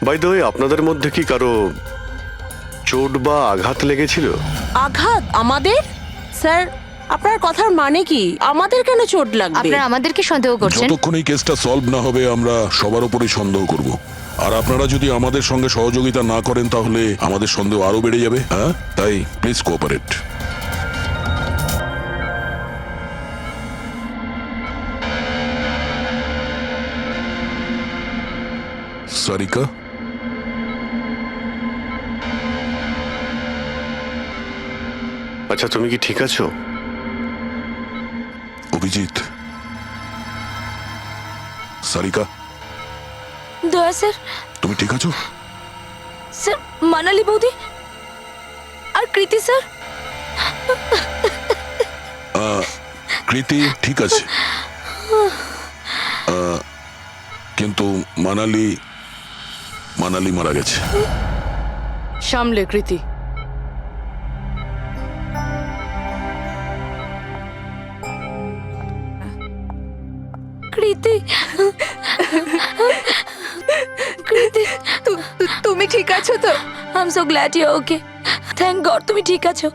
By the way, আপনাদের মধ্যে কি কারো চোট বা আঘাত লেগেছিল? আঘাত আমাদের? স্যার, আপনার কথার মানে কি? আমাদের কেন চোট লাগবে? আপনারা আমাদেরকে সন্দেহ করছেন? যতক্ষণ এই কেসটা সলভ না হবে আমরা সবার উপরেই সন্দেহ করব। আর আপনারা যদি আমাদের সঙ্গে সহযোগিতা না করেন তাহলে আমাদের সন্দেহ আরো বেড়ে যাবে। হ্যাঁ, তাই প্লিজ কোঅপারেট। সারিকা, আচ্ছা, তুমি কি ঠিক আছো? অভিজিৎ, সারিকা, দয়া স্যার। তুমি ঠিক আছো? স্যার, মানালি বৌদি আর কৃতি স্যার। কৃতি ঠিক আছে, কিন্তু মানালি মারা গেছে। সামলে কৃতি। কৃতি, কৃতি, তুমি ঠিক আছো তো? I am so glad you okay. Thank God তুমি ঠিক আছো।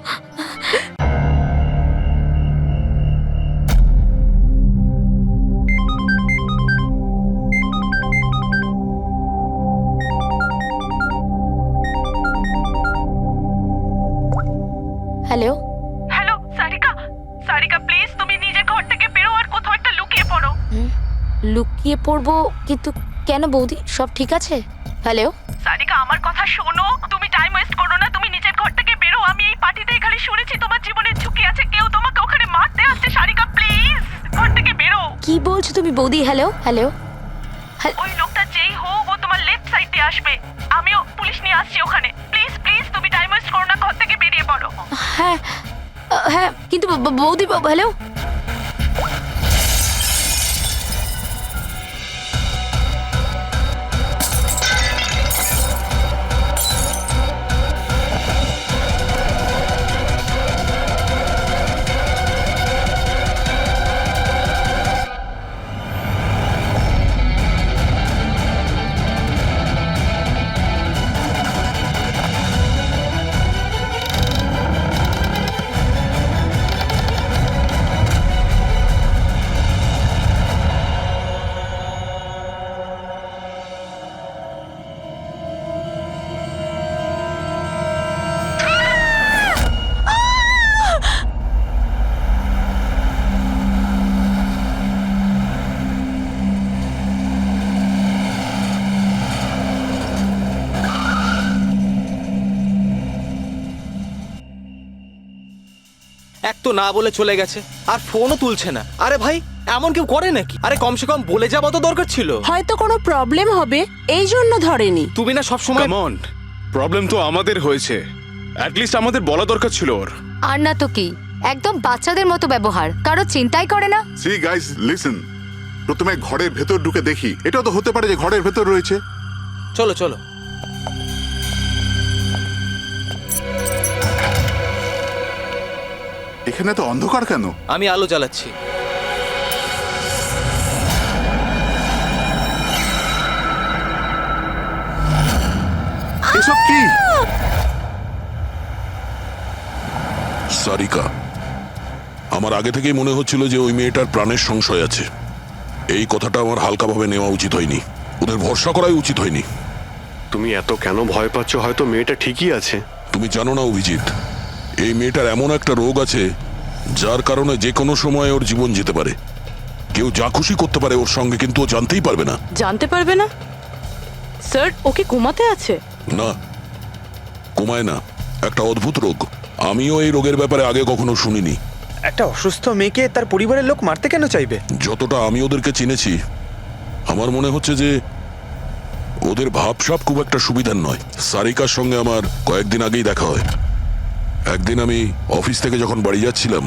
Hello hello Sarika, Sarika please তুমি নিজের ঘর থেকে বেরো আর কোথাও একটা লুকিয়ে পড়ো। লুকিয়ে পড়বো? কিন্তু কেন বৌদি, সব ঠিক আছে? হ্যালো সারিকা আমার কথা শোনো, তুমি টাইম ওয়েস্ট করো না, তুমি নিজের ঘর থেকে বেরো। আমি এই পার্টিতে এখানে শুনেছি তোমার জীবনের ঝুঁকি আছে, কেউ তোমাকে ওখানে মারতে আসছে। সারিকা প্লিজ ঘর থেকে বেরো। কি বলছো তুমি বৌদি? Hello hello. ওই লোকটা যেই হোক ও তোমার লেফট সাইড দিয়ে আসবে, আমিও পুলিশ নিয়ে আসছি ওখানে। প্লিজ প্লিজ তুমি টাইম ওয়েস্ট করো না, ঘর থেকে বেরিয়ে পড়ো। হ্যাঁ হ্যাঁ, কিন্তু বৌদি হ্যালো। এক তো না বলে চলে গেছে, আর ফোনও তুলছে না। আরে ভাই, এমন কেউ করে নাকি? আরে কমসে কম বলে যাওয়া তো দরকার ছিল। হয়তো কোনো প্রবলেম হবে এই জন্য ধরেনি। তুমি না সব সময় কাম অন, প্রবলেম তো আমাদের হয়েছে, অ্যাটলিস্ট আমাদের বলা দরকার ছিল ওর। আর না তো কি, একদম বাচ্চাদের মতো ব্যবহার, কারো চিন্তাই করে না। সি গাইস লিসেন, প্রথমে ঘরের ভেতর ঢুকে দেখি। এটাও তো হতে পারে যে ঘরের ভেতর রয়েছে। চলো চলো। এখানে তো অন্ধকার কেন? আমি আলো জ্বালাচ্ছি। এসব কি? সারিকা, আমার আগে থেকেই মনে হচ্ছিল যে ওই মেয়েটার প্রাণের সংশয় আছে। এই কথাটা আমার হালকাভাবে নেওয়া উচিত হয়নি, ওদের ভরসা করাই উচিত হয়নি। তুমি এত কেন ভয় পাচ্ছ? হয়তো মেয়েটা ঠিকই আছে। তুমি জানো না অভিজিৎ, এই মেয়েটার এমন একটা রোগ আছে যার কারণে যে কোনো সময় ওর জীবন যেতে পারে। কেউ যা খুশি করতে পারে ওর সঙ্গে, কিন্তু ও জানতেই পারবে না। জানতে পারবে না? স্যার, ওকে ঘুমাতে আছে? না, কমায় না, একটা অদ্ভুত রোগ। আমিও এই রোগের ব্যাপারে আগে কখনো শুনিনি। একটা অসুস্থ মেয়েকে তার পরিবারের লোক মারতে কেন চাইবে? যতটা আমি ওদেরকে চিনেছি, আমার মনে হচ্ছে যে ওদের ভাবসাব খুব একটা সুবিধার নয়। সারিকার সঙ্গে আমার কয়েকদিন আগেই দেখা হয়। একদিন আমি অফিস থেকে যখন বাড়ি যাচ্ছিলাম,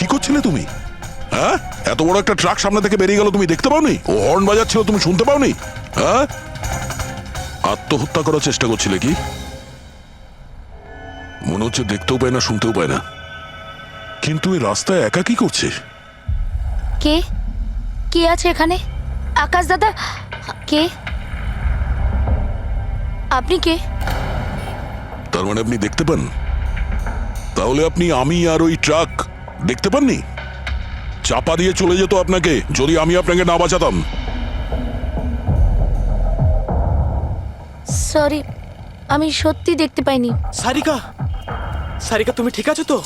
কি করছিলে তুমি? হ্যাঁ, এত বড় একটা ট্রাক সামনে থেকে বেরিয়ে গেল, তুমি দেখতে পাওনি? ও হর্ন বাজাচ্ছিল, তুমি শুনতে পাওনি? হ্যাঁ, আত্মহত্যা করার চেষ্টা করছিলে কি? মনে হচ্ছে দেখতেও পায় না, শুনতেও পায় না। কিন্তু এই রাস্তায় একা কি করছে? কে কে আছে এখানে? আকাশ দাদা, কে আপনি? কে? তার মানে আপনি দেখতে পান? তাহলে আপনি আমি আর ওই ট্রাক দেখতে পাননি? চাপা দিয়ে চলে যেত আপনাকে যদি আমি আপনাকে না বাঁচাতাম। সরি, আমি সত্যি দেখতে পাইনি। সারিকা, সারিকা তুমি ঠিক আছো তো?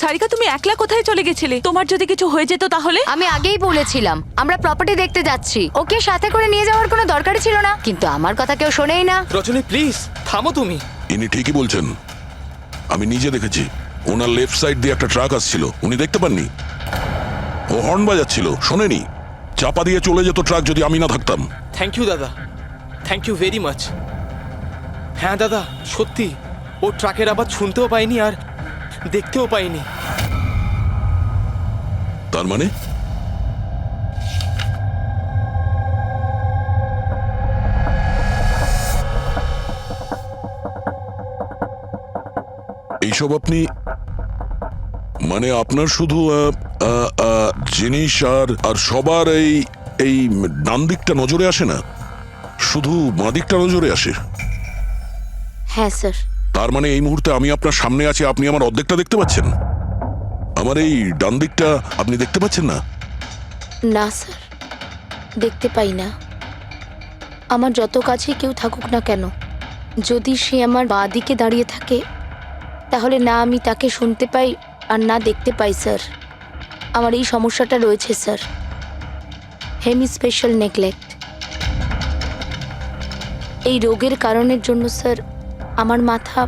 সারিকা, তুমি একলা কোথায় চলে গেছিলে? তোমার যদি কিছু হয়ে যেত তাহলে? আমি আগেই বলেছিলাম আমরা প্রপার্টি দেখতে যাচ্ছি, ওকে সাথে করে নিয়ে যাওয়ার কোনো দরকারই ছিল না, কিন্তু আমার কথা কেউ শোনেই না। রজনী প্লিজ থামো তুমি। ইনি ঠিকই বলছেন, আমি নিজে দেখেছি। ওনার লেফট সাইড দিয়ে একটা ট্রাক আসছিল, উনি দেখতে পাননি। ও হর্ন বাজাচ্ছিল, শোনেনি। চাপা দিয়ে চলে যেত ট্রাক যদি আমি না থাকতাম। থ্যাংক ইউ দাদা, থ্যাংক ইউ ভেরি মাচ। হ্যাঁ দাদা, সত্যি ও ট্রাকের আবার শুনতেও পাইনি আর দেখতেও পাইনি। তার মানে এইসব আপনি, মানে আপনার শুধু জিনিস আর সবার এই এই ডান দিকটা নজরে আসে না, শুধু বাঁ দিকটা নজরে আসে। হ্যাঁ স্যার। তার মানে এই মুহূর্তে আমি আপনার সামনে আছি, আপনি আমার অর্ধেকটা দেখতে পাচ্ছেন, আমার এই ডান দিকটা আপনি দেখতে পাচ্ছেন না? না স্যার, দেখতে পাই না। আমার যত কাছে কেউ থাকুক না কেন, যদি সে আমার বাঁ দিকে দাঁড়িয়ে থাকে তাহলে না আমি তাকে শুনতে পাই আর না দেখতে পাই স্যার। আমার এই সমস্যাটা রয়েছে স্যার, হেমি স্পেশাল নেগলেক্ট। এই রোগের কারণের জন্য স্যার আমার মাথা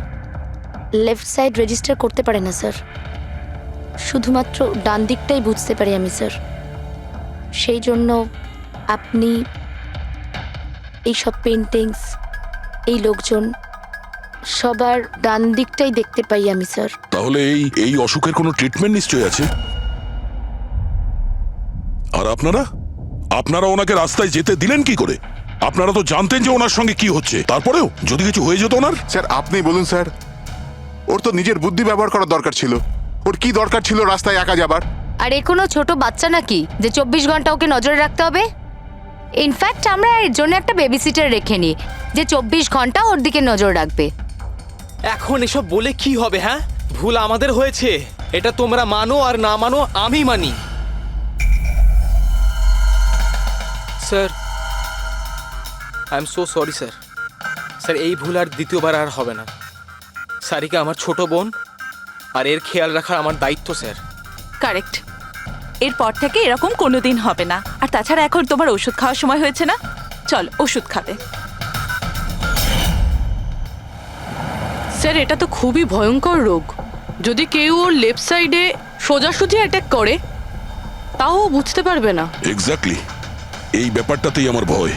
লেফট সাইড রেজিস্টার করতে পারে না স্যার, শুধুমাত্র ডান দিকটাই বুঝতে পারি আমি স্যার। সেই জন্য আপনি এইসব পেন্টিংস, এই লোকজন, সবার ডান দিকটাই দেখতে পাই আমি স্যার। তাহলে এই এই অসুখের কোনো ট্রিটমেন্ট নিশ্চয়ই আছে। আর আপনারা আপনারা ওনাকে রাস্তায় যেতে দিলেন কি করে? আপনারা তো জানতেন যে ওনার সঙ্গে কি হচ্ছে, তারপরেও যদি কিছু হয়ে যেত ওনার। স্যার আপনি বলুন স্যার, ওর তো নিজের বুদ্ধি ব্যবহার করার দরকার ছিল। ওর কি দরকার ছিল রাস্তায় একা যাবার? আর এ কোনো ছোট বাচ্চা নাকি যে 24 ঘন্টা ওকে নজরে রাখতে হবে? ইনফ্যাক্ট আমরা এর জন্য একটা বেবি সিটার রেখে নিই যে 24 ঘন্টা ওর দিকে নজর রাখবে। এখন এসব বলে কি হবে? হ্যাঁ, ভুল আমাদের হয়েছে, এটা তোমরা মানো আর না মানো আমি মানি। Sir I am so sorry sir. Sir এই ভুল আর দ্বিতীয়বার আর হবে না। সারিকা আমার ছোট বোন, আর এর খেয়াল রাখার আমার দায়িত্ব স্যার। কারেক্ট। এরপর থেকে এরকম কোনোদিন হবে না। আর তাছাড়া এখন তোমার ওষুধ খাওয়ার সময় হয়েছে না, চল ওষুধ খাবে। স্যার এটা তো খুবই ভয়ঙ্কর রোগ। যদি কেউ ওর লেফট সাইডে সোজাসুজি অ্যাটাক করে তাও ও বুঝতে পারবে না। এক্স্যাক্টলি, এই ব্যাপারটাতেই আমার ভয়।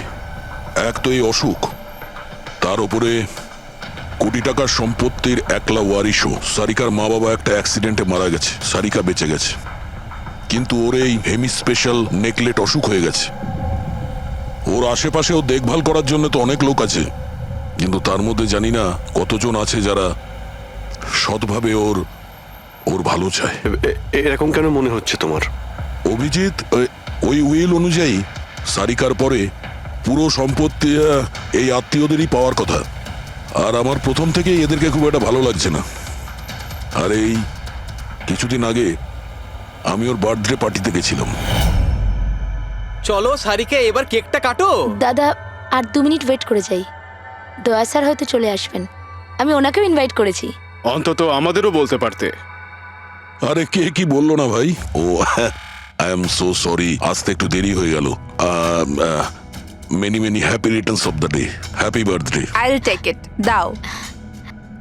এক তো এই অসুখ, তার উপরে কোটি টাকার সম্পত্তির একলা ওয়ারিশও। সারিকার মা বাবা একটা অ্যাক্সিডেন্টে মারা গেছে, সারিকা বেঁচে গেছে, কিন্তু ওর এই হেমি স্পেশাল নেকলেট অসুখ হয়ে গেছে। ওর আশেপাশেও দেখভাল করার জন্য তো অনেক লোক আছে, কিন্তু তার মধ্যে জানি না কতজন আছে যারা সৎভাবে ওর ওর ভালো চায়। এরকম কেন মনে হচ্ছে তোমার? অভিজিৎ, ওই উইল অনুযায়ী সারিকার পরে পুরো সম্পত্তি এই আত্মীয়দেরই পাওয়ার কথা। আর আমার প্রথম থেকেই এদেরকে খুব একটা ভালো লাগছে না। আর এই কিছুদিন আগে আমি ওর বার্থডে পার্টিতে গেছিলাম। চলো সারিকা, এবার কেকটা কাটো। দাদা আর 2 মিনিট ওয়েট করে যাই, দয়া স্যার হয়তো চলে আসবেন, আমি ওনাকেও ইনভাইট করেছি। অন্তত আমাদেরও বলতে পারতে। আরে কে কি বললো না ভাই? Oh I am so sorry, আসতে একটু দেরি হয়ে গেল। Many many happy returns of the day, happy birthday. I will take it, দাও।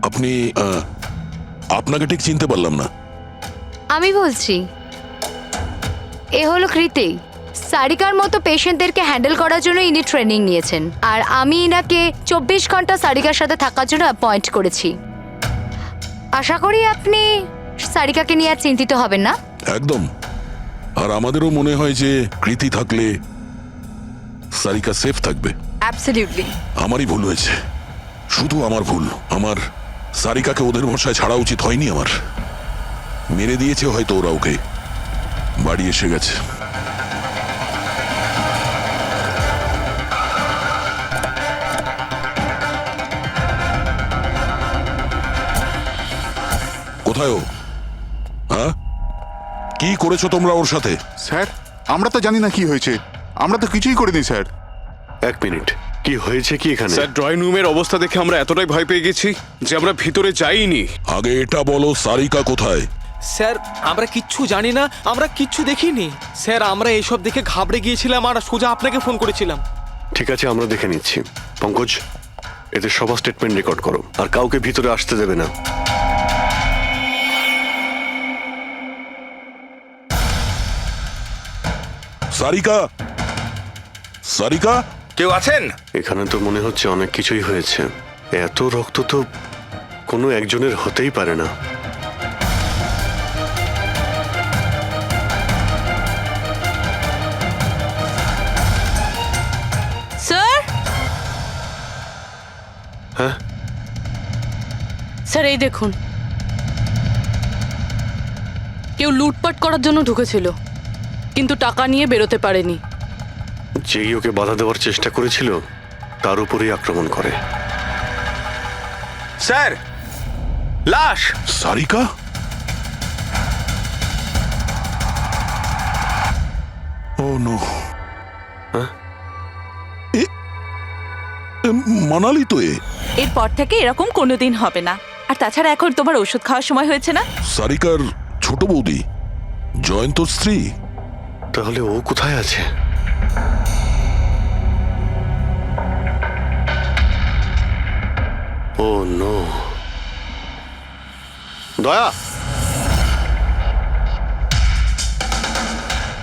আপনি আপনাকে ঠিক চিনতে পারলাম না। আমি বলছি, এ হলো কৃতি। সারিকার মতো পেশেন্টদেরকে হ্যান্ডেল করার জন্য ইনি ট্রেনিং নিয়েছেন, আর আমি ইনাকে 24 ঘন্টা সারিকার সাথে থাকার জন্য অ্যাপয়েন্ট করেছি। আশা করি আপনি সারিকাকে নিয়ে আর চিন্তিত হবেন না। একদম। আর আমাদেরও মনে হয় যে কৃতি থাকলে সারিকা সেফ থাকবে। অ্যাবসলিউটলি। আমারই ভুল হয়েছে, শুধু আমার ভুল। আমার সারিকাকে ওদের ভরসায় ছাড়া উচিত হয়নি আমার। মেরে দিয়েছে হয়তো ওরা ওকে, বাড়ি এসে গেছে। কোথায় ও? হ্যাঁ, কি করেছো তোমরা ওর সাথে? স্যার আমরা তো জানি না কি হয়েছে, আমরা তো কিছুই করিনি স্যার। এক মিনিট, কি হয়েছে কি এখানে? স্যার, ড্রয়িং রুমের অবস্থা দেখে আমরা এতটাই ভয় পেয়ে গেছি যে আমরা ভিতরে যাইনি। আগে এটা বলো, সারিকা কোথায়? স্যার আমরা কিচ্ছু জানি না, আমরা কিচ্ছু দেখিনি স্যার। আমরা এইসব দেখে ঘাবড়ে গিয়েছিলাম আর সোজা আপনাকে ফোন করেছিলাম। ঠিক আছে, আমরা দেখে নিচ্ছি। পঙ্কজ, এদের সবার স্টেটমেন্ট রেকর্ড করো, আর কাউকে ভিতরে আসতে দেবে না। সারিকা, সারিকা, কেউ আছেন? এখানে তো মনে হচ্ছে অনেক কিছুই হয়েছে। এত রক্ত তো কোনো একজনের হতেই পারে না। স্যার, হ্যাঁ, স্যার এই দেখুন, কেউ লুটপাট করার জন্য ঢুকেছিল কিন্তু টাকা নিয়ে বেরোতে পারেনি। যেই ওকে বাধা দেওয়ার চেষ্টা করেছিল তার উপরেই আক্রমণ করে। স্যার, লাশ! সারিকা? ও নো। মানালি তো এরপর থেকে এরকম কোনোদিন হবে না। আর তাছাড়া এখন তোমার ওষুধ খাওয়ার সময় হয়েছে না? সারিকার ছোট বৌদি, জয়ন্তর স্ত্রী। তাহলে ও কোথায় আছে? ও নো। দয়া,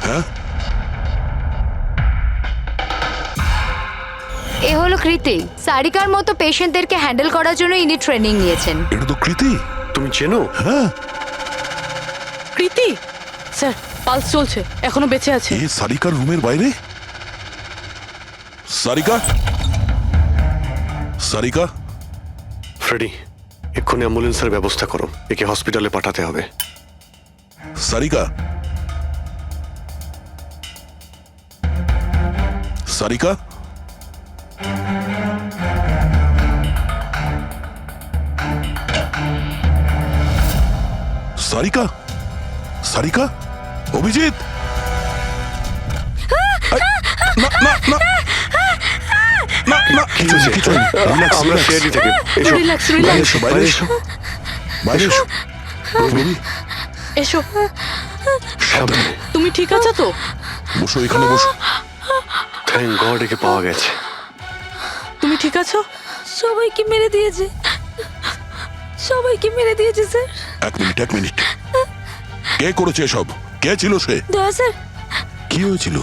হ্যাঁ, এ হলো কৃতি। সারিকার মতো পেশেন্টদেরকে হ্যান্ডেল করার জন্য ইনি ট্রেনিং নিয়েছেন। এটা তো কৃতি। তুমি চেনো? হ্যাঁ, কৃতি স্যার, পালস চলছে, এখনো বেঁচে আছে। এ সারিকার রুমের বাইরে? সারিকা, সারিকা, ফ্রেডি, এক্ষুনি অ্যাম্বুলেন্সের ব্যবস্থা করো, একে হসপিটালে পাঠাতে হবে। সারিকা, সারিকা, সারিকা, সারিকা, অভিজিৎ, এই, না না না না না, কিছু নেই, কিছু নেই। Relax, আমরা relax. সিআইডি থেকে এসো। রিল্যাক্স, বাইরে রিল্যাক্স, এসো, বাইরে এসো, বাইরে এসো। রবি, এসো। সাবধানে। তুমি ঠিক আছো তো? বসো, এখানে বসো। থ্যাংক গড, একে পাওয়া গেছে। তুমি ঠিক আছো? সবাইকে মেরে দিয়েছে, সবাইকে মেরে দিয়েছে স্যার। এক মিনিট, এক মিনিট। কে করেছে এসব? কে ছিল সে? দয়া স্যার, কি হয়েছিল?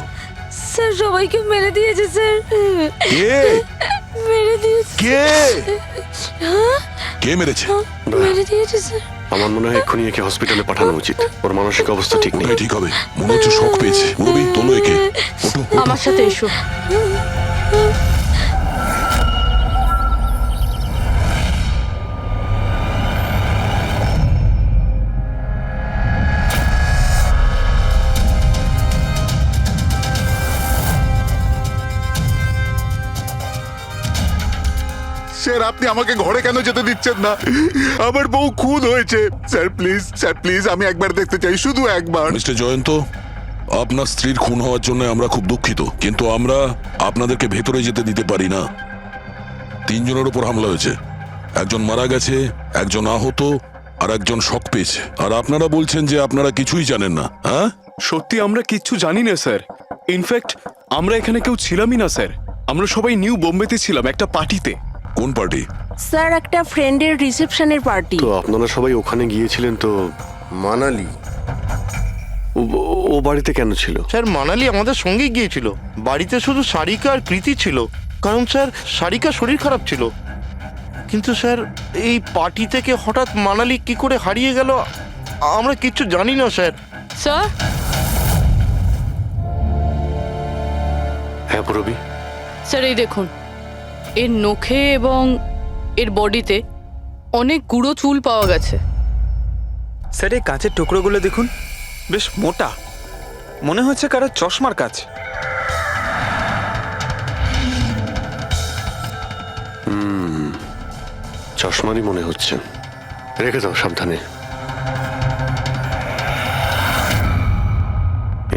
স্যার সবাইকে মেরে দিয়েছে স্যার, কে? মেরে দিয়েছে, কে? কে মেরেছে? মেরে দিয়েছে স্যার। আমার মনে হয় এক্ষুনি একে হসপিটালে পাঠানো উচিত, ওর মানসিক অবস্থা ঠিক নেই। কোথায় ঠিক হবে? মনে হচ্ছে শক পেয়েছে। রবি, তোলো একে। ওঠো, ওঠো। আমার সাথে এসো। স্যার আপনি আমাকে ঘরে কেন যেতে দিচ্ছেন না? আমার বউ খুন হয়েছে। স্যার প্লিজ, স্যার প্লিজ, আমি একবার দেখতে চাই, শুধু একবার। মিস্টার জয়ন্ত, আপনার স্ত্রীর খুন হওয়ার জন্য আমরা খুব দুঃখিত, কিন্তু আমরা আপনাদেরকে ভেতরে যেতে দিতে পারি না। 3 জনের উপর হামলা হয়েছে, একজন মারা গেছে, একজন আহত, আর একজন শক পেয়েছে। আর আপনারা বলছেন যে আপনারা কিছুই জানেন না। হ্যাঁ, সত্যি আমরা কিচ্ছু জানি না স্যার। ইনফ্যাক্ট আমরা এখানে কেউ ছিলামই না স্যার। আমরা সবাই নিউ বোম্বেতে ছিলাম একটা পার্টিতে। কোন পার্টি? স্যার একটা ফ্রেন্ডের রিসেপশনের পার্টি। তো আপনারা সবাই ওখানে গিয়েছিলেন তো? মানালি? ও বাড়িতে কেন ছিল? স্যার মানালি আমাদের সঙ্গেই গিয়েছিল। বাড়িতে শুধু সারিকা আর কৃতি ছিল, কারণ স্যার সারিকা শরীর খারাপ ছিল। কিন্তু স্যার এই পার্টি থেকে হঠাৎ মানালি কি করে হারিয়ে গেল আমরা কিচ্ছু জানি না স্যার। স্যার হ্যাঁ পূরবী, স্যার এই দেখুন, এর নখে এবং এর বডিতে অনেক গুঁড়ো চুল পাওয়া গেছে। স্যার এই কাঁচের টুকরোগুলো দেখুন, বেশ মোটা, মনে হচ্ছে কারো চশমার কাজ। চশমারই মনে হচ্ছে। রেখে দাও সাবধানে।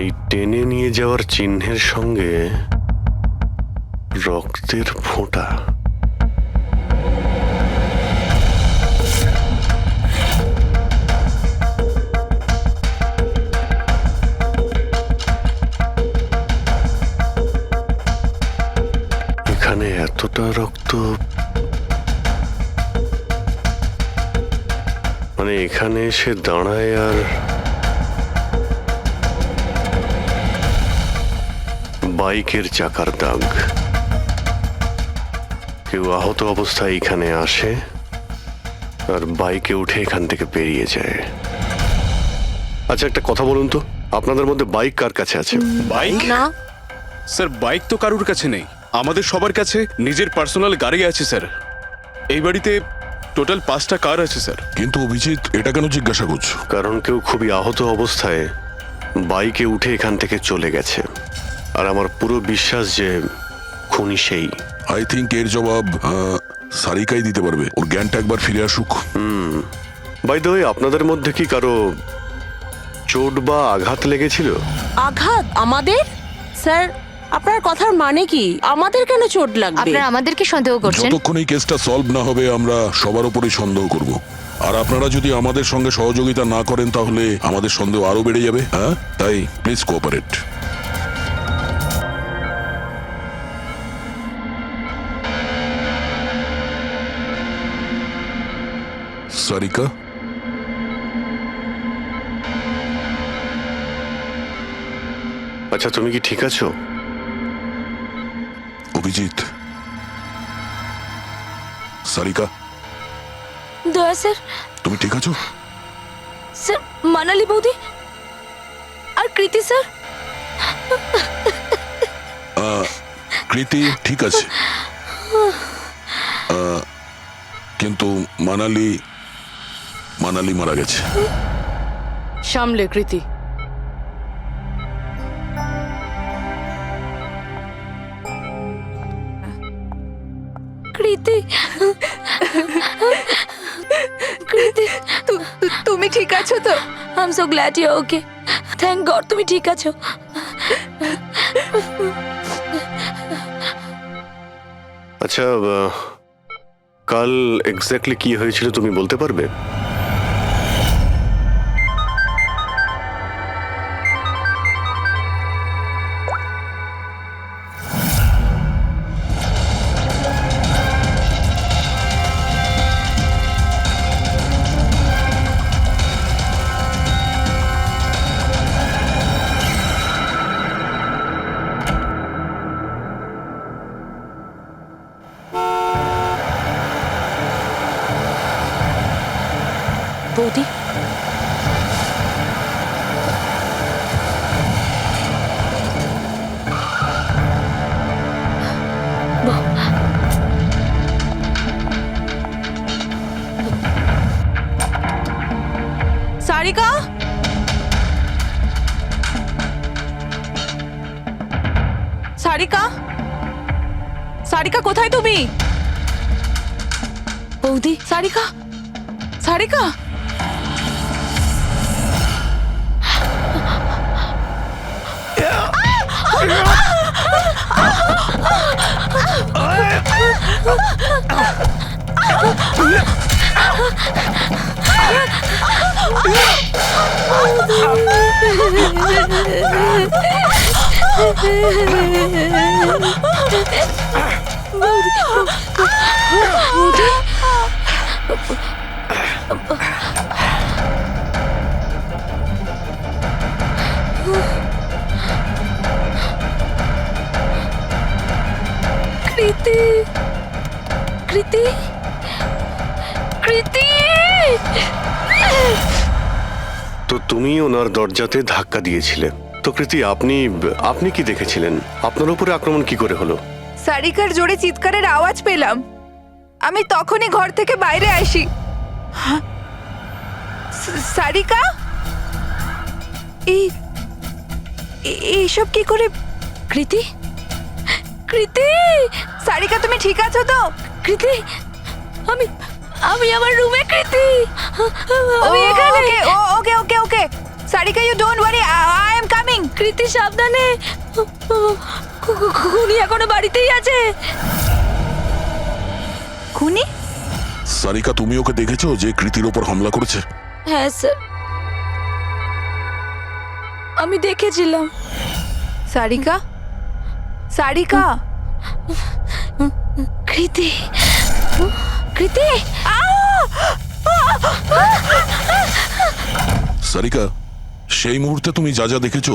এই টেনে নিয়ে যাওয়ার চিহ্নের সঙ্গে রক্তের ফোঁটা। এখানে এতটা রক্ত, মানে এখানে এসে দাঁড়ায় আর বাইকের চাকার দাগ। কেউ আহত অবস্থায় এখানে আসে আর বাইকে উঠে এখান থেকে বেরিয়ে যায়। আচ্ছা একটা কথা বলুন তো, আপনাদের মধ্যে বাইক কার কাছে আছে? বাইক? না স্যার বাইক তো কারুর কাছে নেই, আমাদের সবার কাছে নিজের পার্সোনাল গাড়ি আছে স্যার। এই বাড়িতে টোটাল 5টা কার আছে স্যার। কিন্তু অভিজিৎ, এটা কেন জিজ্ঞাসা করছো? কারণ কেউ খুবই আহত অবস্থায় বাইকে উঠে এখান থেকে চলে গেছে, আর আমার পুরো বিশ্বাস যে খুনি সেই। আই থিঙ্ক এর জবাব সারিকাই দিতে পারবে। ওর জ্ঞানটা একবার ফিরে আসুক। বাই দ্য ওয়ে, আপনাদের মধ্যে কি কারো চোট বা আঘাত লেগেছিল? আঘাত আমাদের? স্যার আপনার কথার মানে কি? আমাদের কেন চোট লাগবে? আপনারা আমাদেরকে সন্দেহ করছেন? যতক্ষণ এই কেসটা সলভ না হবে আমরা সবার উপরেই সন্দেহ করব। আর আপনারা যদি আমাদের সঙ্গে সহযোগিতা না করেন তাহলে আমাদের সন্দেহ আরো বেড়ে যাবে। হ্যাঁ, তাই প্লিজ কোঅপারেট। সারিকা, আচ্ছা তুমি কি ঠিক আছো? অভিজিৎ, সারিকা, দয়া স্যার। তুমি ঠিক আছো? স্যার মানালি বৌদি আর কৃতি স্যার। কৃতি ঠিক আছে, কিন্তু মানালি মারা গেছে। সামলে কৃতি। কৃতি, কৃতি তুমি ঠিক আছো তো? I am so glad you okay. Thank God তুমি ঠিক আছো। আচ্ছা কাল এক্স্যাক্টলি কি হয়েছিল তুমি বলতে পারবে? বৌদি সারিকা, সারিকা, সারিকা কোথায় তুমি? বৌদি সারিকা, সারিকা, কৃতি, কৃতি, কৃতি। তো তুমি ওনার দরজাতে ধাক্কা দিয়েছিলে। তো কৃতি, আপনি কি দেখেছিলেন? আপনার উপরে আক্রমণ কি করে হলো? সারিকার জোরে চিৎকারের আওয়াজ পেলাম, আমি তখনই ঘর থেকে বাইরে আসি। হ্যাঁ? সারিকা, এইসব কি করে? কৃতি, কৃতি, সারিকা তুমি ঠিক আছো তো? কৃতি, আমি আমি আমার রুমে। কৃতি, আমি এখানে। Okay okay okay Sarika, you don't worry, I am coming. Kriti সাবধানে, খুনি এখনো বাড়িতেই আছে। খুনি? সারিকা, তুমি ওকে দেখেছো যে কৃতির ওপর হামলা করেছে? হ্যাঁ স্যার, আমি দেখেছিলাম। সারিকা, সারিকা, কৃতি, কৃতি, সারিকা, সেই মুহূর্তে তুমি যা যা দেখেছো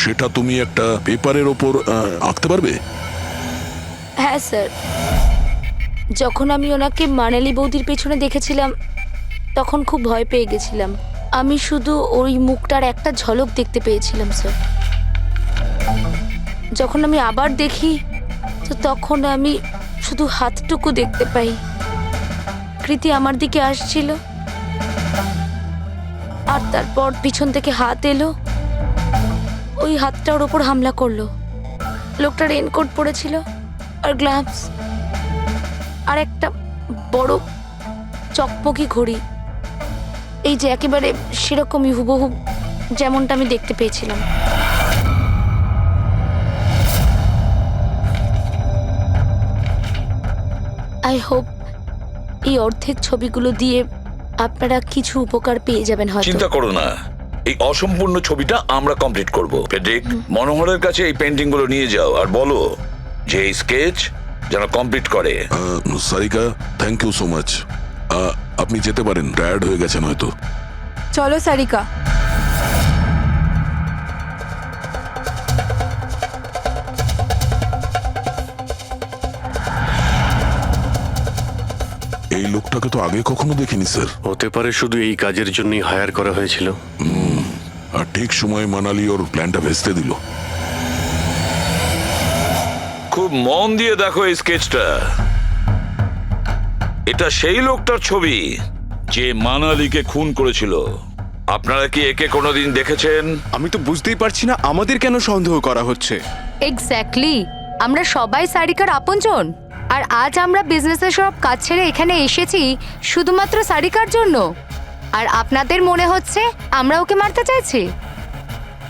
সেটা তুমি একটা পেপারের ওপর আঁকতে পারবে? হ্যাঁ স্যার, যখন আমি ওনাকে মানালি বৌদির পেছনে দেখেছিলাম তখন খুব ভয় পেয়ে গেছিলাম। আমি শুধু ওই মুখটার একটা ঝলক দেখতে পেয়েছিলাম স্যার। যখন আমি আবার দেখি তো তখন আমি শুধু হাতটুকু দেখতে পাই। কৃতি আমার দিকে আসছিল আর তারপর পিছন থেকে হাত এলো, ওই হাতটা ওর ওপর হামলা করলো। লোকটা রেনকোট পরেছিল আর গ্লাভস আর একটা বড় চকমকি ঘড়ি, এই যে একেবারে সেরকমই হুবহু যেমনটা আমি দেখতে পেয়েছিলাম। আই হোপ এই অর্ধেক ছবিগুলো দিয়ে আপনারা কিছু উপকার পেয়ে যাবেন হয়তো। চিন্তা করো না, এই অসম্পূর্ণ ছবিটা আমরা কমপ্লিট করব। ফেডরিক, মনোহরের কাছে এই পেন্টিং গুলো নিয়ে যাও আর বলো যে এই স্কেচ যেন কমপ্লিট করে। Sarika, thank you so much. আপনি যেতে পারেন, টায়ার্ড হয়ে গেছেন হয়তো। চলো সারিকা। এই লোকটাকে তো আগে কখনো দেখিনি স্যার। হতে পারে শুধু এই কাজের জন্যই হায়ার করা হয়েছিল। আর ঠিক সময়ে মানালি ওর প্ল্যানটা ভেস্তে দিল। খুব মন দিয়ে দেখো এই স্কেচটা। এটা সেই লোকটার ছবি যে মানালিকে খুন করেছিল। আপনারা কি একে কোনোদিন দেখেছেন? আমি তো বুঝতেই পারছি না আমাদের কেন সন্দেহ করা হচ্ছে। এক্স্যাক্টলি, আমরা সবাই সারিকার আপনজন, আর আজ আমরা বিজনেসের সব কাজ ছেড়ে এখানে এসেছি শুধুমাত্র সারিকার জন্য। আর আপনাদের মনে হচ্ছে আমরা ওকে মারতে চাইছি?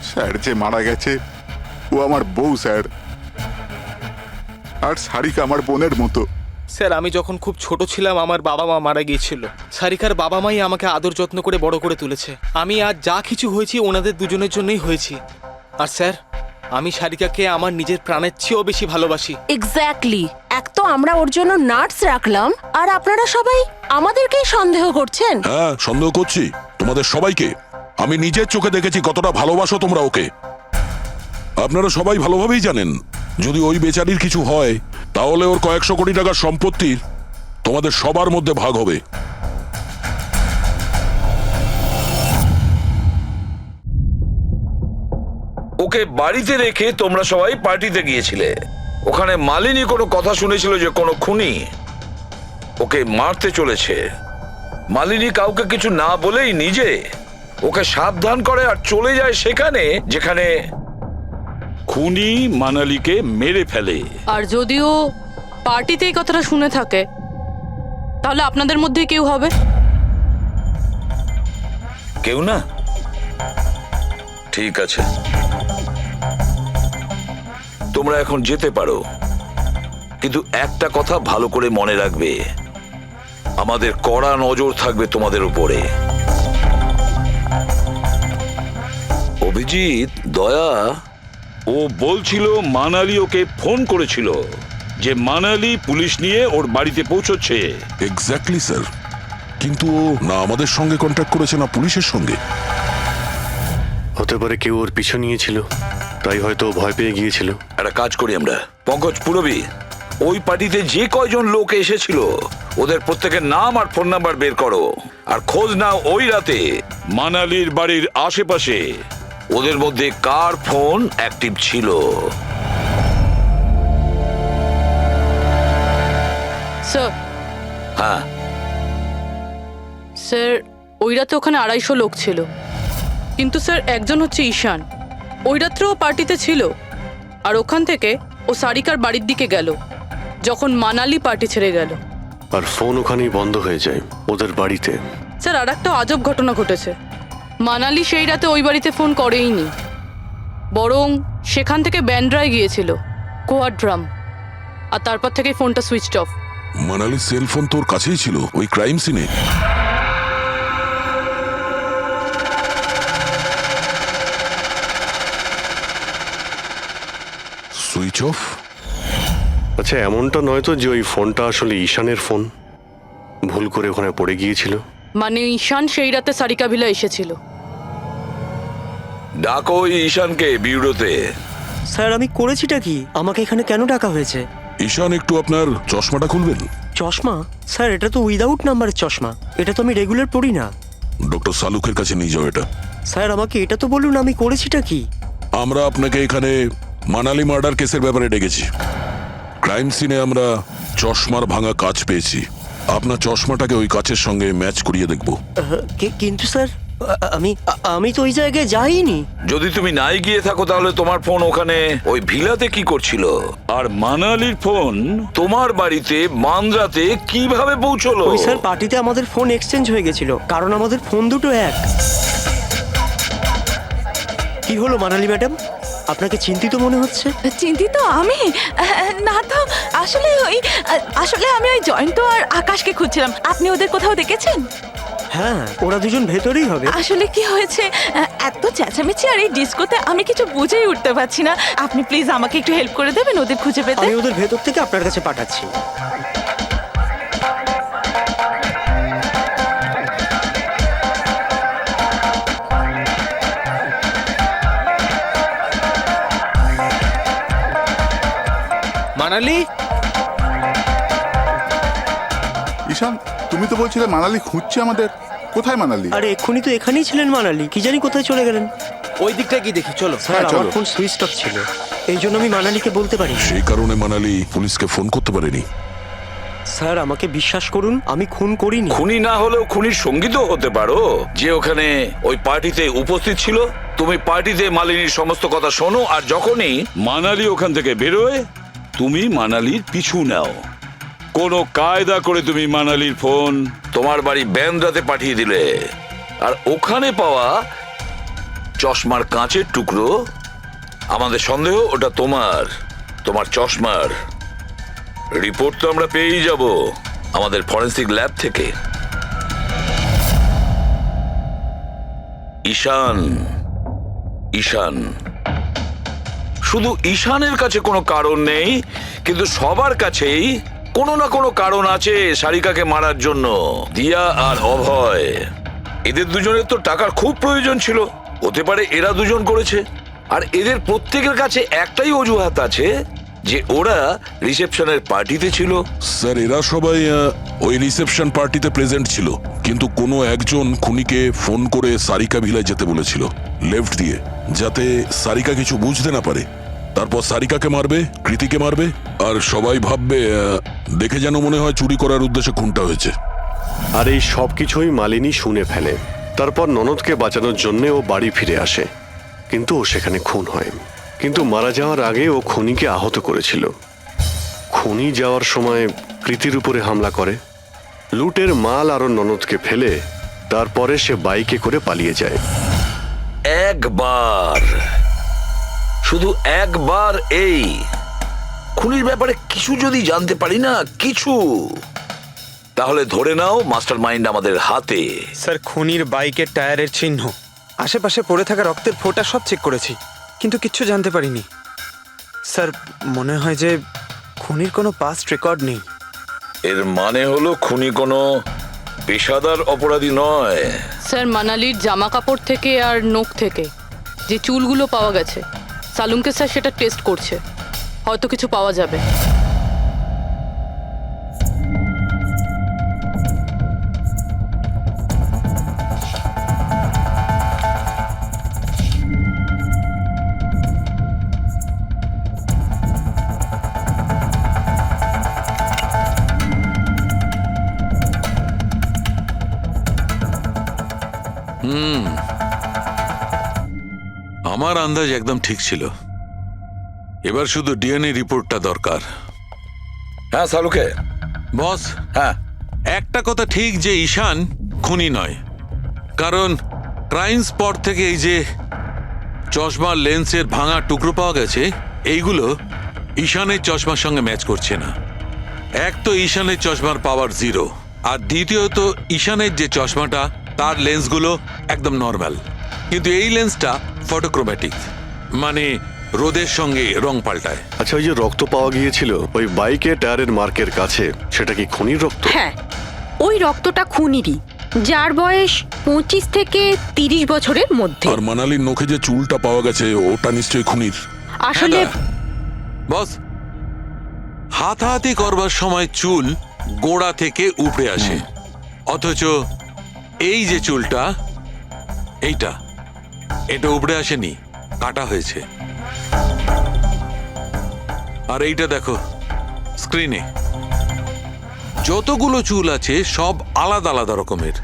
স্যার যে মারা গেছে ও আমার বউ স্যার, আর সারিকা আমার বোনের মতো। স্যার, আমি যখন খুব ছোট ছিলাম আমার বাবা মা মারা গিয়েছিল। সারিকার বাবা মাই আমাকে আদর যত্ন করে বড় করে তুলেছে। আমি আজ যা কিছু হয়েছি ওনাদের দুজনের জন্যই হয়েছি। আর স্যার, আমি সারিকাকে আমার নিজের প্রাণের চেয়েও বেশি ভালোবাসি। এক্স্যাক্টলি, এক তো আমরা ওর জন্য নার্স রাখলাম, আর আপনারা সবাই আমাদেরকেই সন্দেহ করছেন। হ্যাঁ, সন্দেহ করছি তোমাদের সবাইকে। আমি নিজের চোখে দেখেছি কতটা ভালোবাসো তোমরা ওকে। আপনারা সবাই ভালোভাবেই জানেন যদি ওই বেচারির কিছু হয় তাহলে ওর কয়েকশো কোটি টাকার সম্পত্তির তোমাদের সবার মধ্যে ভাগ হবে। ওকে বাড়িতে রেখে তোমরা সবাই পার্টিতে গিয়েছিলে। ওখানে মালিনী কোনো কথা শুনেছিল যে কোনো খুনি ওকে মারতে চলেছে। মালিনী কাউকে কিছু না বলেই নিজে ওকে সাবধান করে আর চলে যায় সেখানে যেখানে খুনি মানালিকে মেরে ফেলে। আর যদিও পার্টিতে এই কথাটা শুনে থাকে তাহলে আপনাদের মধ্যে কেউ হবে? কেউ না? ঠিক আছে, তোমরা এখন যেতে পারো, কিন্তু একটা কথা ভালো করে মনে রাখবে, আমাদের কড়া নজর থাকবে তোমাদের উপরে। অভিজিৎ, দয়া, ও বলছিল মানালি ওকে ফোন করেছিল যে মানালি পুলিশ নিয়ে ওর বাড়িতে পৌঁছচ্ছে। এক্স্যাক্টলি স্যার, কিন্তু ও না আমাদের সঙ্গে কন্ট্যাক্ট করেছে না পুলিশের সঙ্গে। হতে পারে কেউ ওর পিছু নিয়েছিল, তাই হয়তো ও ভয় পেয়ে গিয়েছিল। একটা কাজ করি আমরা, পঙ্কজ, পুরবী, ওই পার্টিতে যে কয়জন লোক এসেছিল ওদের প্রত্যেকের নাম আর ফোন নাম্বার বের করো আর খোঁজ নাও ওই রাতে মানালির বাড়ির আশেপাশে ওদের মধ্যে কার ফোন অ্যাক্টিভ ছিল। স্যার হ্যাঁ, স্যার ওই রাতে ওখানে 250 লোক ছিল, কিন্তু স্যার একজন হচ্ছে ঈশান। ওই রাত্রেও পার্টিতে ছিল, আর ওখান থেকে ও সারিকার বাড়ির দিকে গেল যখন মানালি পার্টি ছেড়ে গেল। আর ফোন ওখানেই বন্ধ হয়ে যায় ওদের বাড়িতে। স্যার আর একটা আজব ঘটনা ঘটেছে। মানালি সেই রাতে ওই বাড়িতে ফোন করেইনি, বরং সেখান থেকে ব্যান্ড্রায় গিয়েছিল কোয়াড্রাম, আর তারপর থেকে ফোনটা সুইচড অফ। মানালির সেল ফোন তোর কাছেই ছিল ওই ক্রাইম সিনে? Switch off? আচ্ছা, এমনটা নয় তো যে ওই ফোনটা আসলে ঈশানের ফোন, ভুল করে ওখানে পড়ে গিয়েছিল? মানে ঈশান সেই রাতে সারিকা ভিলা এসেছিল। ডাকো ওই ঈশানকে বিউরোতে। স্যার আমি করেছিটা কি? আমাকে এখানে কেন ডাকা হয়েছে? ঈশান, একটু আপনার চশমাটা খুলবেন? চশমা? স্যার এটা তো উইদাউট নাম্বারের চশমা, এটা তো আমি রেগুলার পড়ি না। ডক্টর সালুকের কাছে নিয়ে যাও এটা। স্যার আমাকে এটা তো বলুন, আমি করেছিটা কি? আমরা আপনাকে এখানে মানালি মার্ডার কেসের ব্যাপারে ডেকেছি। ক্রাইম সিনে আমরা চশমার ভাঙা কাঁচ পেয়েছি। আপনার চশমাটাকে ওই কাঁচের সঙ্গে ম্যাচ করিয়ে দেখব। কিন্তু স্যার আমি তো ওই জায়গায় যাইনি। যদি তুমি নাই গিয়ে থাকো তাহলে তোমার ফোন ওখানে ওই ভিলাতে কি করছিল? আর মানালির ফোন তোমার বাড়িতে মান্দ্রাতে কিভাবে পৌঁছলো? ওই স্যার পার্টিতে আমাদের ফোন এক্সচেঞ্জ হয়ে গেছিল, কারণ আমাদের ফোন দুটো এক। কি হলো মানালি ম্যাডাম, আপনাকে চিন্তিত মনে হচ্ছে? চিন্তিত আমি? না তো, আসলে আমি ওই জয়ন্ত আর আকাশকে খুঁজছিলাম। আপনি ওদের কোথাও দেখেছেন? হ্যাঁ, ওরা দুজন ভেতরেই হবে। আসলে কি হয়েছে, এত চেঁচামেচি আর এই ডিস্কোতে আমি কিছু বুঝেই উঠতে পারছি না। আপনি প্লিজ আমাকে একটু হেল্প করে দেবেন ওদের খুঁজে পেতে? আমি ওদের ভেতর থেকে আপনার কাছে পাঠাচ্ছি। মানালি, ঈশান, তুমি তো বলছিলে মানালি খুঁজছে আমাদের। কোথায় মানালি? আরে এক্ষুনি তো এখানেই ছিলেন মানালি, কি জানি কোথায় চলে গেলেন। ওই দিকটা কি দেখি, চলো। স্যার আমার ফোন সুইচ অফ ছিল, এই জন্য আমি মানালিকে বলতে পারি। সেই কারণে মানালি পুলিশকে ফোন করতে পারেনি। স্যার আমাকে বিশ্বাস করুন, আমি খুন করিনি। খুনি না হলেও খুনির সঙ্গী তো হতে পারো, যে ওখানে ওই পার্টিতে উপস্থিত ছিল। তুমি পার্টিতে মালিনীর সমস্ত কথা শোনো, আর যখনই মানালি ওখান থেকে বেরোয় তুমি মানালির পিছু নাও। কোনো কায়দা করে তুমি মানালির ফোন তোমার বাড়ি ব্যান্দ্রাতে পাঠিয়ে দিলে, আর ওখানে পাওয়া চশমার কাঁচের টুকরো, আমাদের সন্দেহ ওটা তোমার চশমার। রিপোর্ট তো আমরা পেয়েই যাব আমাদের ফরেন্সিক ল্যাব থেকে। ঈশান, শুধু ঈশানের কাছে কোনো কারণ নেই, কিন্তু সবার কাছেই কোনো না কোনো কারণ আছে সারিকাকে মারার জন্য। দিয়া আর অভয়, এদের দুজনের তো টাকার খুব প্রয়োজন ছিল, হতে পারে এরা দুজন করেছে। আর এদের প্রত্যেকের কাছে একটাই অজুহাত আছে, যে ওরা রিসেপশনের পার্টিতে ছিল। স্যার এরা সবাই ওই রিসেপশন পার্টিতে প্রেজেন্ট ছিল, কিন্তু কোনো একজন খুনিকে ফোন করে সারিকা ভিলায় যেতে বলেছিল লেফট দিয়ে, যাতে সারিকা কিছু বুঝতে না পারে। তারপর সারিকাকে মারবে, কৃতিকে মারবে, আর সবাই ভাববে দেখে যেন মনে হয় চুরি করার উদ্দেশ্যে খুনটা হয়েছে। আর এই সব কিছুই মালিনী শুনে ফেলে। তারপর ননদকে বাঁচানোর জন্য ও বাড়ি ফিরে আসে, কিন্তু ও সেখানে খুন হয়। কিন্তু মারা যাওয়ার আগে ও খুনিকে আহত করেছিল। খুনি যাওয়ার সময় কৃতির উপরে হামলা করে, লুটের মাল আরো ননদকে ফেলে তারপরে সে বাইকে করে পালিয়ে যায়। শুধু একবার এই খুনির ব্যাপারে কিছু যদি জানতে পারি না, কিছু, তাহলে ধরে নাও মাস্টার মাইন্ড আমাদের হাতে। স্যার খুনির বাইকের টায়ারের চিহ্ন, আশেপাশে পড়ে থাকা রক্তের ফোঁটা সব চেক করেছি, কিন্তু কিচ্ছু জানতে পারিনি। স্যার মনে হয় যে খুনির কোনো পাস্ট রেকর্ড নেই। এর মানে হলো খুনি কোনো পেশাদার অপরাধী নয়। স্যার মানালির জামা কাপড় থেকে আর নখ থেকে যে চুলগুলো পাওয়া গেছে, সালুমকে স্যার সেটা টেস্ট করছে, হয়তো কিছু পাওয়া যাবে। আমার আন্দাজ একদম ঠিক ছিল। এবার শুধু ডিএনএ রিপোর্টটা দরকার। হ্যাঁ সালুকে। বস, হ্যাঁ, একটা কথা ঠিক যে ঈশান খুনি নয়, কারণ ক্রাইম স্পট থেকে এই যে চশমার লেন্সের ভাঙা টুকরো পাওয়া গেছে, এইগুলো ঈশানের চশমার সঙ্গে ম্যাচ করছে না। এক তো ঈশানের চশমার পাওয়ার 0, আর দ্বিতীয়ত ঈশানের যে চশমাটা তার লেন্সগুলো একদম নর্মাল, কিন্তু এই লেন্সটা ফটোক্রোম্যাটিক, মানে রোদের সঙ্গে রং পাল্টায়। আচ্ছা, ওই যে রক্ত পাওয়া গিয়েছিল ওই বাইকে টায়ারের মার্কের কাছে, সেটা কি খুনির রক্ত? হ্যাঁ, ওই রক্তটা খুনিরই, যার বয়স 25 থেকে 30 বছরের মধ্যে। আর মানালির নখে যে চুলটা পাওয়া গেছে ওটা নিশ্চয়ই খুনির। আসলে বস, হাতাহাতি করবার সময় চুল গোড়া থেকে উপড়ে আসে, অথচ এই যে চুলটা, এটা উপড়ে আসেনি, কাটা হয়েছে। আর এইটা দেখো স্ক্রিনে, যতগুলো চুল আছে সব আলাদা আলাদা রকমের।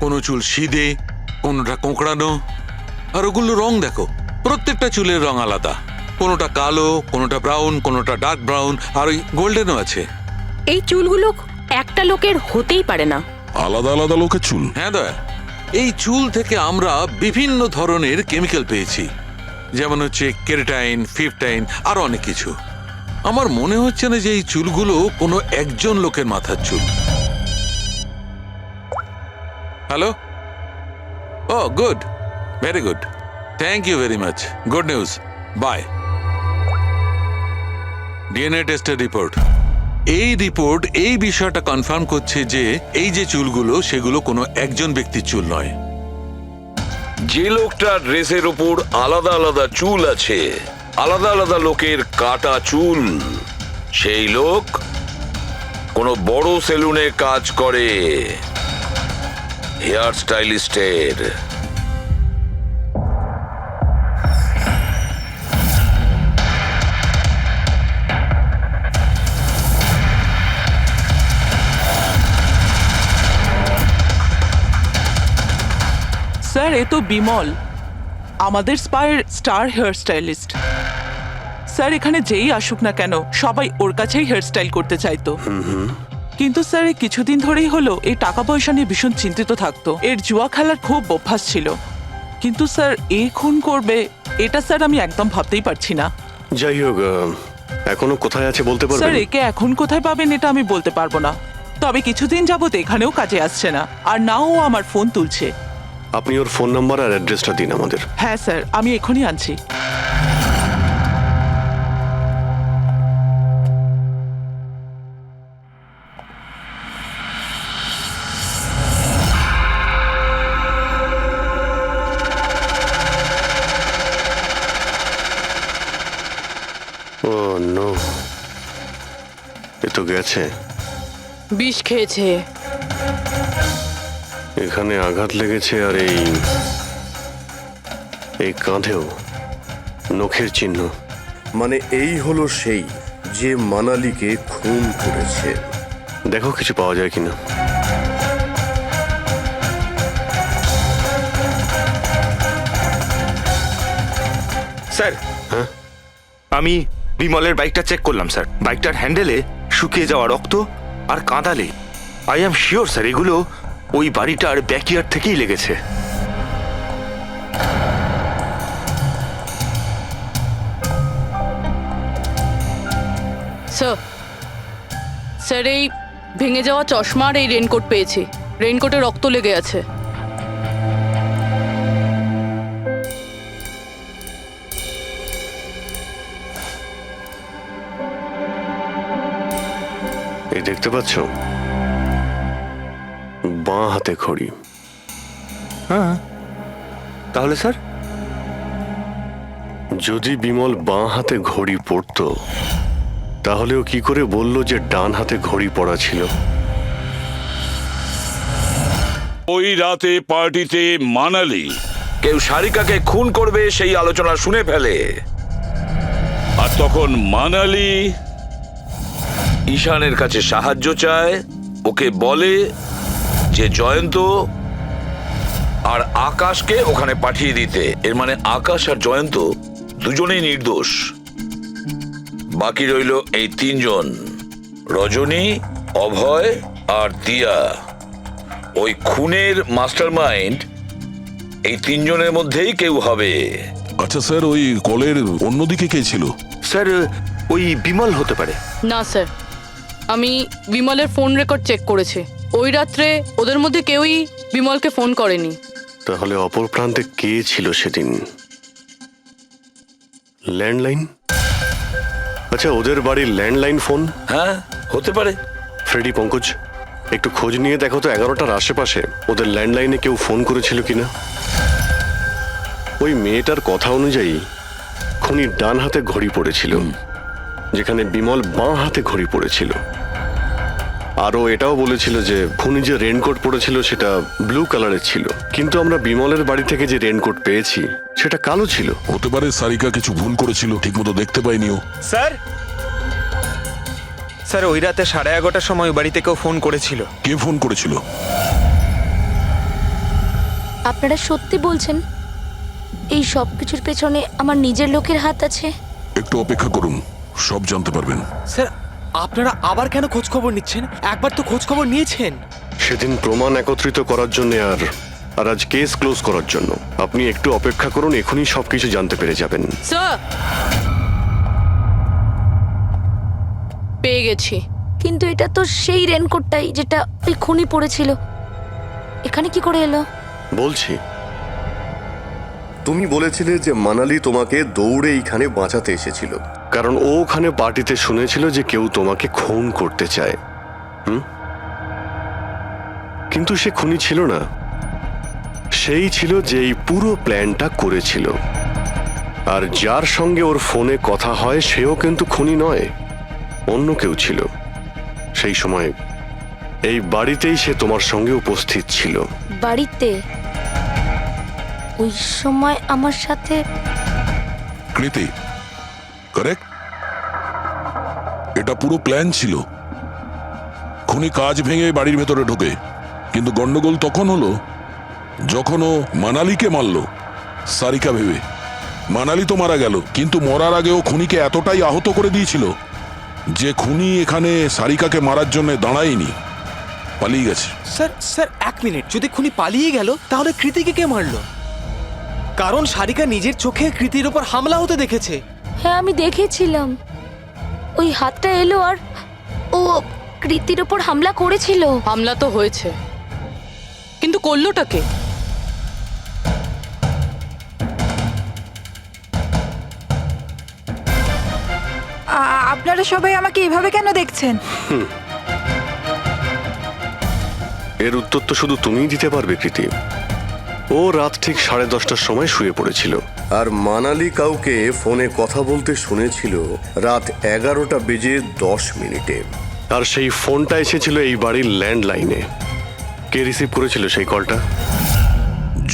কোনো চুল সিধে, কোনোটা কোঁকড়ানো, আর ওগুলো রং দেখো, প্রত্যেকটা চুলের রং আলাদা, কোনোটা কালো, কোনোটা ব্রাউন, কোনোটা ডার্ক ব্রাউন, আর ওই গোল্ডেনও আছে। এই চুলগুলো একটা লোকের হতেই পারে না। আলাদা আলাদা লোকের চুল? হ্যাঁ দয়া, এই চুল থেকে আমরা বিভিন্ন ধরনের কেমিক্যাল পেয়েছি, যেমন হচ্ছে কেরাটিন, ফিফটাইন, আরো অনেক কিছু। আমার মনে হচ্ছে না যে এই চুলগুলো কোনো একজন লোকের মাথার চুল। Hello? Oh good, very good, thank you very much, good news, bye. DNA টেস্টের রিপোর্ট, এই রিপোর্ট এই বিষয়টা কনফার্ম করছে যে এই যে চুলগুলো সেগুলো কোনো একজন ব্যক্তির চুল নয়। যে লোকটার ড্রেসের ওপর আলাদা আলাদা চুল আছে, আলাদা আলাদা লোকের কাটা চুল, সেই লোক কোনো বড় সেলুনে কাজ করে, হেয়ার স্টাইলিস্টের। স্যার, এ তো বিমল, আমাদের স্পায়ের স্টার হেয়ার স্টাইলিস্ট। স্যার, এখানে যেই আসুক না কেন সবাই ওর কাছেই হেয়ার স্টাইল করতে চাইতো। কিন্তু স্যার, এই কিছুদিন ধরেই হলো এই টাকা পয়সা নিয়ে ভীষণ চিন্তিত থাকতো। এর জুয়া খেলার খুব অভ্যাস ছিল, কিন্তু স্যার এই খুন করবে এটা স্যার আমি একদম ভাবতেই পারছি না। যাই হোক, এখনো কোথায় আছে বলতে স্যার, পারবেন? একে এখন কোথায় পাবেন এটা আমি বলতে পারবো না, তবে কিছুদিন যাবত এখানেও কাজে আসছে না, আর নাও ও আমার ফোন তুলছে। আপনি ওর ফোন নাম্বার আর অ্যাড্রেসটা দিন আমাদের। হ্যাঁ স্যার, আমি এখনই আনছি। ও নো, এ তো গেছে। বিষ খেয়েছে। এখানে আঘাত লেগেছে, আর এই কাঁধেও নখের চিহ্ন। মানে এই হলো সেই যে মানালিকে খুন করেছে। দেখো কিছু পাওয়া যায় কিনা। স্যার, হ্যাঁ, আমি বিমলের বাইকটা চেক করলাম স্যার। বাইকটার হ্যান্ডেলে শুকিয়ে যাওয়া রক্ত আর কাঁদালে। আই এম শিওর স্যার এগুলো ওই বাড়িটার ব্যাকইয়ার্ড থেকেই লেগেছে। স্যার, এই ভেঙে যাওয়া চশমা আর এই রেনকোট পেয়েছি। রেনকোটে রক্ত লেগে আছে। এই দেখতে পাচ্ছ, বাঁ হাতে ঘড়ি। হ্যাঁ, তাহলে স্যার যদি বিমল বাঁ হাতে ঘড়ি পরতো, তাহলে ও কি করে বললো যে ডান হাতে ঘড়ি পরা ছিল? ওই রাতে পার্টিতে মানালি কেউ সারিকাকে খুন করবে সেই আলোচনা শুনে ফেলে, আর তখন মানালি ঈশানের কাছে সাহায্য চায়। ওকে বলে যে জয়ন্ত আর আকাশকে ওখানে পাঠিয়ে দিতে। এর মানে আকাশ আর জয়ন্ত দুজনেই নির্দোষ। বাকি রইল এই তিনজন, রজনী, অভয় আর দিয়া। ওই খুনের মাস্টারমাইন্ড এই তিনজনের মধ্যেই কেউ হবে। আচ্ছা স্যার, ওই কলের অন্যদিকে কে ছিল? স্যার ওই বিমল হতে পারে। না স্যার, আমি বিমলের ফোন রেকর্ড চেক করেছি। ওই রাত্রে ওদের মধ্যে কেউই বিমলকে ফোন করেনি। তাহলে অপর প্রান্তে কে ছিল সেদিন? ল্যান্ডলাইন? আচ্ছা, ওদের বাড়ির ল্যান্ডলাইন ফোন? হ্যাঁ, হতে পারে। ফ্রেডি, পঙ্কজ, একটু খোঁজ নিয়ে দেখো তো 11টার আশেপাশে ওদের ল্যান্ডলাইনে কেউ ফোন করেছিল কিনা। ওই মেয়েটার কথা অনুযায়ী খুনির ডান হাতে ঘড়ি পড়েছিল, যেখানে বিমল বাঁ হাতে ঘড়ি পড়েছিল। আরও এটাও বলেছিল যে খুনি যে রেনকোট পরেছিল সেটা ব্লু কালারের ছিল, কিন্তু আমরা বিমলের বাড়ি থেকে যে রেনকোট পেয়েছি সেটা কালো ছিল। হতে পারে সারিকা কিছু ভুল করেছিল, ঠিকমতো দেখতে পাইনি ও। স্যার, স্যার ওই রাতে 11:30টার সময় বাড়িতে কেউ ফোন করেছিল। কে ফোন করেছিল? আপনারা সত্যি বলছেন এই সব কিছুর পেছনে আমার নিজের লোকের হাত আছে? একটু অপেক্ষা করুন, সব জানতে পারবেন। স্যার, আপনারা আবার কেন খোঁজ খবর নিচ্ছেন? একবার তো খোঁজ খবর নিয়েছেন। সেদিন প্রমাণ একত্রিত করার জন্য আর আজ কেস ক্লোজ করার জন্য। আপনি একটু অপেক্ষা করুন, এখনই সবকিছু জানতে পেরে যাবেন। স্যার, পেয়ে গেছি। কিন্তু এটা তো সেই রেনকোটটাই যেটা ওই খুনি পড়েছিল। এখানে কি করে এলো? বলছি, তুমি বলেছিলে যে মানালি তোমাকে দৌড়ে এইখানে বাঁচাতে এসেছিল, কারণ ও ওখানে পার্টিতে শুনেছিল যে কেউ তোমাকে খুন করতে চায়। কিন্তু সে খুনি ছিল না, সেই ছিল যে এই পুরো প্ল্যানটা করেছিল। আর যার সঙ্গে ওর ফোনে কথা হয় সেও কিন্তু খুনি নয়, অন্য কেউ ছিল। সেই সময় এই বাড়িতেই সে তোমার সঙ্গে উপস্থিত ছিল। বাড়িতে? ওই সময় আমার সাথে কৃতি, কারেক্ট? এটা পুরো প্ল্যান ছিল। খুনি কাজ ভেঙে বাড়ির ভেতরে ঢোকে, কিন্তু গন্ডগোল তখন হলো যখন ও মানালিকে মারল সারিকা ভেবে। মানালি তো মারা গেল, কিন্তু মরার আগে ও খুনিকে এতটাই আহত করে দিয়েছিল যে খুনি এখানে সারিকাকে মারার জন্য দাঁড়ায়নি, পালিয়ে গেছে। স্যার, স্যার এক মিনিট, যদি খুনি পালিয়ে গেল তাহলে কৃতিকে কে মারলো? কারণ সারিকা নিজের চোখে কৃতির ওপর হামলা হতে দেখেছে। হ্যাঁ, আমি দেখেছিলাম। ওই হাতটা এলো আর ও কৃতির ওপর হামলা করেছিল। হামলা তো হয়েছে, কিন্তু করলোটা কে? আপনারা সবাই আমাকে এভাবে কেন দেখছেন? এর উত্তর তো শুধু তুমিই দিতে পারবে কৃতি। ও রাত ঠিক 10:30টার সময় শুয়ে পড়েছিল, আর মানালি কাউকে ফোনে কথা বলতে শুনেছিল রাত 11:10 আর সেই ফোনটা এসেছিল এই বাড়ির ল্যান্ডলাইনে। কে রিসিভ করেছিল সেই কলটা?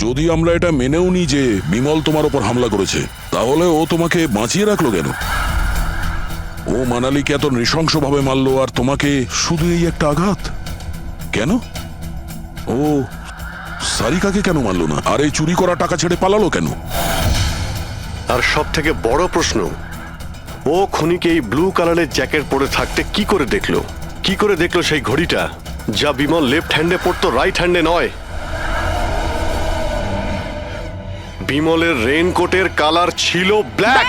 যদি আমরা এটা মেনেও নিই যে বিমল তোমার ওপর হামলা করেছে, তাহলে ও তোমাকে বাঁচিয়ে রাখলো কেন? ও মানালিকে এত নৃশংসভাবে মারলো, আর তোমাকে শুধু এই একটা আঘাত কেন? ও সারিকাকে কেন মারলো না? আর এই চুরি করা টাকা ছেড়ে পালালো কেন? আর সব থেকে বড় প্রশ্ন, ও খুনিকে এই ব্লু কালারের জ্যাকেট পরে থাকতে কি করে দেখলো? কি করে দেখলো সেই ঘড়িটা যা বিমল লেফট হ্যান্ডে পড়তো, রাইট হ্যান্ডে নয়? বিমলের রেইনকোটের কালার ছিল ব্ল্যাক।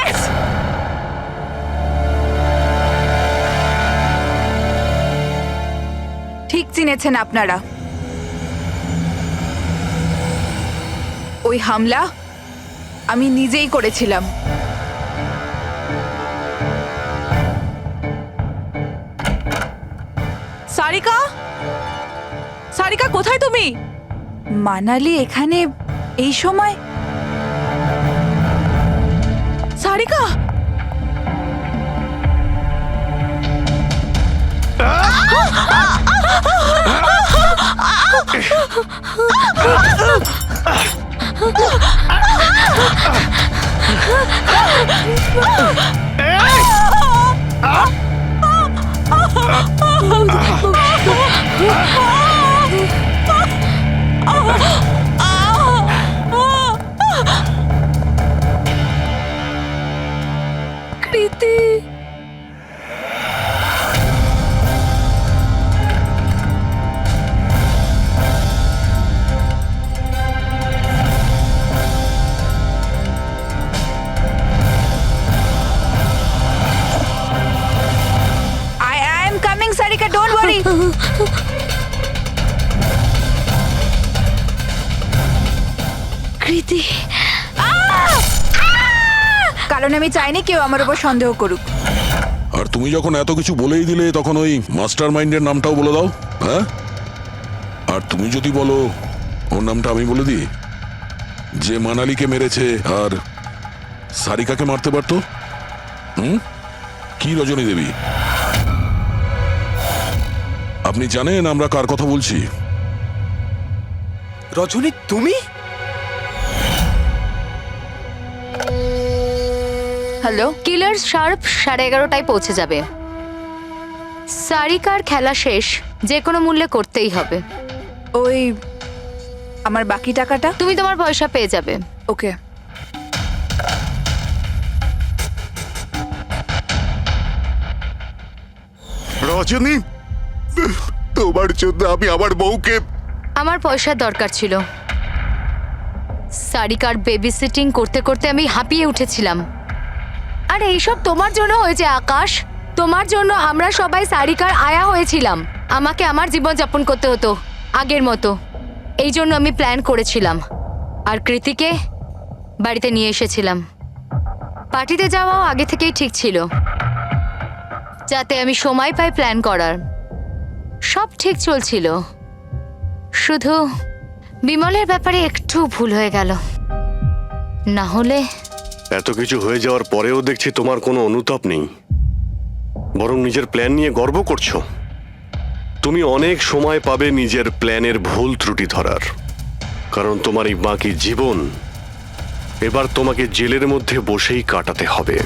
ঠিক চিনেছেন আপনারা। ওই হামলা আমি নিজেই করেছিলাম। সারিকা, সারিকা কোথায় তুমি? মানালি এখানে এই সময়? সারিকা, কৃতি। I am coming, Sarika, don't worry. কৃতি, কারণ আমি চাইনি কেউ আমার উপর সন্দেহ করুক। আর তুমি যখন এত কিছু বলেই দিলে তখন ওই মাস্টার মাইন্ডের নামটাও বলে দাও। হ্যাঁ, আর তুমি যদি বলো ওর নামটা আমি বলে দিই, যে মানালিকে মেরেছে আর সারিকাকে মারতে পারতো। কি রজনী দেবী, আপনি জানেন আমরা কার কথা বলছি? রজনী, তুমি? হ্যালো, কিলার শার্প 11:30টায় পৌঁছে যাবে। সারিকার খেলা শেষ, যে কোনো মূল্যে করতেই হবে। ওই আমার বাকি টাকাটা? তুমি তোমার পয়সা পেয়ে যাবে। ওকে। রজনী, তোমার জন্য আমি আমার বউকে আমার পয়সার দরকার ছিল। সারিকার বেবি সিটিং করতে করতে আমি হাঁপিয়ে উঠেছিলাম। আর এইসব তোমার জন্য হয়েছে আকাশ। তোমার জন্য আমরা সবাই সারিকার আয়া হয়েছিলাম। আমাকে আমার জীবন যাপন করতে হতো আগের মতো। এই জন্য আমি প্ল্যান করেছিলাম আর কৃতিকে বাড়িতে নিয়ে এসেছিলাম। পার্টিতে যাওয়াও আগে থেকেই ঠিক ছিল, যাতে আমি সময় পাই প্ল্যান করার। সব ঠিক চলছিল, শুধু বিমলের ব্যাপারে একটু ভুল হয়ে গেল। না হলে এত কিছু হয়ে যাওয়ার পরেও দেখছি তোমার কোনো অনুতাপ নেই, বরং নিজের প্ল্যান নিয়ে গর্ব করছো। তুমি অনেক সময় পাবে নিজের প্ল্যানের ভুল ত্রুটি ধরার, কারণ তোমার এই বাকি জীবন এবার তোমাকে জেলের মধ্যে বসেই কাটাতে হবে।